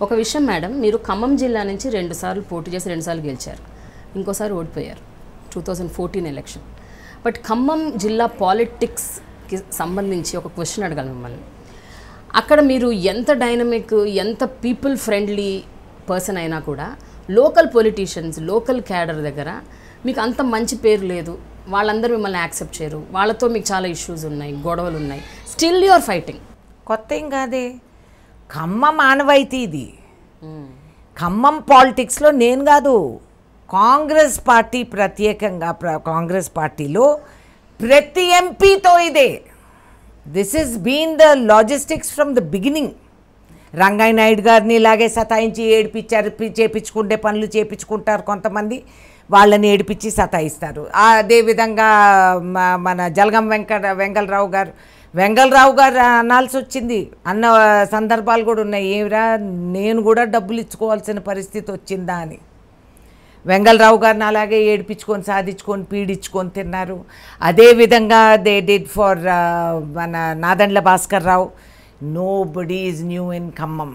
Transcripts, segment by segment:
ఒక విషయం మేడం, మీరు ఖమ్మం జిల్లా నుంచి 2 సార్లు పోటీ చేసి 2 సార్లు గెలిచారు, ఇంకోసారి ఓడిపోయారు 2014 ఎలక్షన్. బట్ ఖమ్మం జిల్లా పాలిటిక్స్కి సంబంధించి ఒక క్వశ్చన్ అడగాలి మిమ్మల్ని. అక్కడ మీరు ఎంత డైనమిక్, ఎంత పీపుల్ ఫ్రెండ్లీ పర్సన్ అయినా కూడా లోకల్ పొలిటీషియన్స్, లోకల్ క్యాడర్ దగ్గర మీకు అంత మంచి పేరు లేదు, వాళ్ళందరూ మిమ్మల్ని యాక్సెప్ట్ చేయరు, వాళ్ళతో మీకు చాలా ఇష్యూస్ ఉన్నాయి, గొడవలు ఉన్నాయి, స్టిల్ యు ఆర్ ఫైటింగ్. కొత్త ఏం కాదే, ఖమ్మం ఆనవాయితీ ఇది. ఖమ్మం పాలిటిక్స్లో నేను కాదు, కాంగ్రెస్ పార్టీ ప్రత్యేకంగా కాంగ్రెస్ పార్టీలో ప్రతి ఎంపీతో ఇదే. This is been the logistics from the beginning. Rangaiah Naidu గారిని ఇలాగే సతాయించి ఏడిపించారు, చేపించుకుంటే పనులు చేపించుకుంటారు కొంతమంది, వాళ్ళని ఏడిపించి సతాయిస్తారు. అదేవిధంగా మన జలగం వెంగళరావు గారు అనాల్సి వచ్చింది అన్న సందర్భాలు కూడా ఉన్నాయి. ఏమిరా నేను కూడా డబ్బులు ఇచ్చుకోవాల్సిన పరిస్థితి వచ్చిందా అని. వెంగళరావు గారిని అలాగే ఏడిపించుకొని సాధించుకొని పీడించుకొని తిన్నారు. అదేవిధంగా దే డిడ్ ఫర్ మన Nadendla Bhaskar Rao. Nobody is new in Khammam.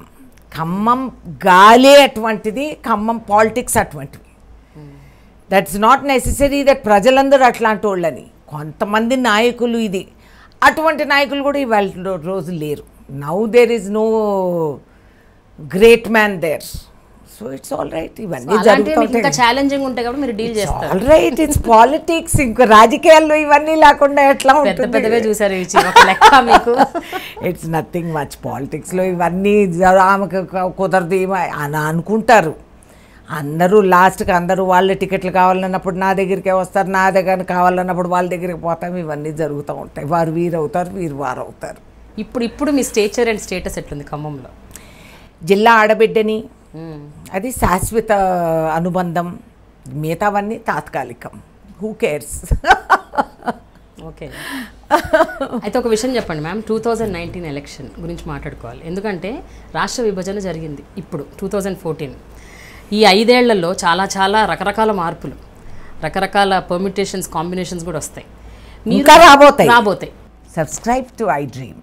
Khammam గాలే అటువంటిది, ఖమ్మం పాలిటిక్స్ అటువంటివి. దట్స్ నాట్ నెసెసరీ దట్ ప్రజలందరూ అట్లాంటి వాళ్ళని, కొంతమంది నాయకులు ఇది. అటువంటి నాయకులు కూడా ఇవాళ రోజు లేరు. Now there is no great man there. So it's all right. ఇవన్నీ జరుగుతుంటాయి, ఛాలెంజింగ్ ఉంటాయి కాబట్టి మీరు డీల్ చేస్తారు. All right, it's politics. ఇంకా రాజకీయాల్లో ఇవన్నీ లేకుండా ఎట్లా ఉంటుంది చూసారు. It's nothing much. పాలిటిక్స్లో ఇవన్నీ ఆమెకు కుదరదు అని అనుకుంటారు అందరూ. లాస్ట్కి అందరూ వాళ్ళ టికెట్లు కావాలన్నప్పుడు నా దగ్గరికే వస్తారు, నా దగ్గర కావాలన్నప్పుడు వాళ్ళ దగ్గరికి పోతాం. ఇవన్నీ జరుగుతూ ఉంటాయి. వారు వీరు అవుతారు, వీరు వారు అవుతారు. ఇప్పుడు మీ స్టేచర్ అండ్ స్టేటస్ ఎట్లుంది ఖమ్మంలో? జిల్లా ఆడబిడ్డని, అది శాశ్వత అనుబంధం. మిగతావన్నీ తాత్కాలికం. Who cares. ఓకే, అయితే ఒక విషయం చెప్పండి మ్యామ్. 2019 ఎలక్షన్ గురించి మాట్లాడుకోవాలి. ఎందుకంటే రాష్ట్ర విభజన జరిగింది ఇప్పుడు 2014. ఈ 5 ఏళ్లలో చాలా రకరకాల మార్పులు, రకరకాల పర్మిటేషన్స్, కాంబినేషన్స్ కూడా వస్తాయి. ఇంకా రాబోతాయి. రాబోతాయి. Subscribe to I dream.